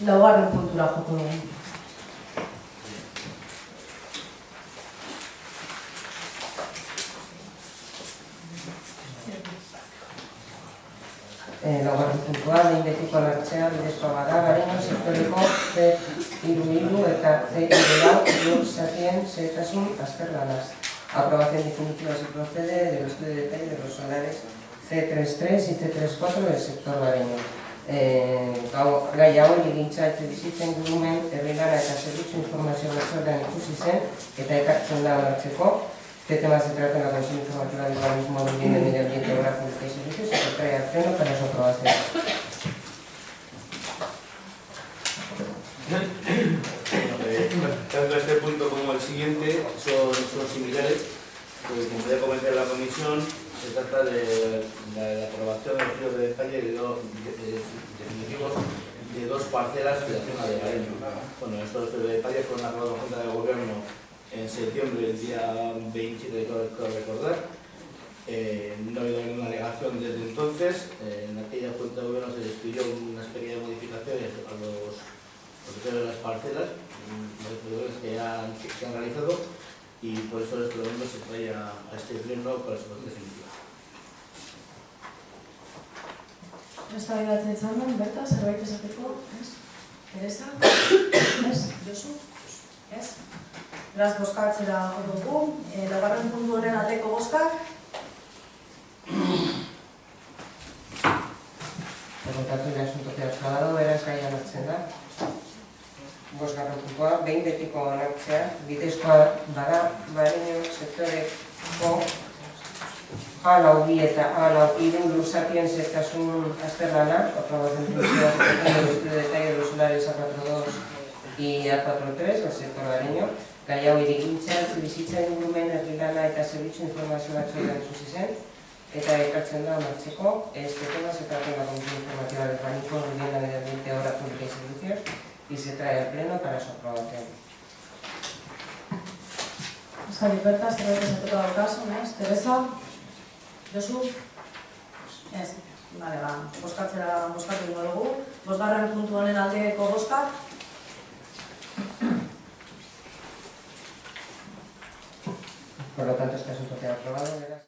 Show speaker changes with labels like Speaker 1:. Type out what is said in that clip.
Speaker 1: laugarren puntura joko dugu.
Speaker 2: Laugarren puntua, behin betiko onartzea bidezkoa bada, Gareño sektoreko C3 eta C3 lur zatien xehetasun azterlanaz. Aprobación definitiva se procede del estudio de detalle de los solares C33 y C34 del sector Gareño. Gai hau egintza etxebizitzen ingurumen herrilana eta zerbitzu informazio batzordean ikusi zen eta ekartzen da onartzeko. Este tema se trata en la Comisión Informativa del Urbanismo, Vivienda, Medio Ambiente, Obra Pública y Servicios y se trae al Pleno para su aprobación.
Speaker 3: Tanto este punto como el siguiente son similares. Pues, como ya comenté en la comisión, se trata de la aprobación del estudio de detalle definitivos de dos parcelas de la zona de Gareño. Bueno, estos estudios de detalle fueron aprobados por la Junta de Gobierno en septiembre, el día 27, creo recordar. No ha habido ninguna alegación desde entonces. En aquella Junta de Gobierno se les pidió unas pequeñas modificaciones a los propietarios de las parcelas, modificaciones que se han realizado, y por eso este domingo se trae a este pleno para su votación definitiva.
Speaker 1: Eztabaidatzen izan Berta, zerbait esateko, ez? Teresa? Ez? Josu? Ez? Beraz, bozkatzera jo dugu. Laugarren puntu honen aldeko bozkak.
Speaker 2: Por lo tanto, el asunto queda trabado, beraz gai onartzen da. Bosgarren puntua, behin betiko onartzea, bidezkoa bada, Gareño sektoreko A4 eta A4 luzapien zehetasun azterlana, aprobación definitiva del estudio de detalle de los solares A42 y A43 del sector Gareño. Gai hau hirigintza, etxebizitza ingurumen herrilana eta zerbitzu informazio batzordean ikusi zen, eta ekartzen da onartzeko. Este tema se trata en la Comisión Informativa del Urbanismo, Vivienda, Medio Ambiente, Obra Pública y Servicios y se trae al Pleno para su aprobación.
Speaker 1: Euskadi Berta, zerbait esateko daukazu, ez? Teresa? Josu? Ez? Bale, bozkatu ingo dugu. Bosgarren puntu honen aldeko bozkak.
Speaker 2: Por lo tanto, este asunto queda aprobado.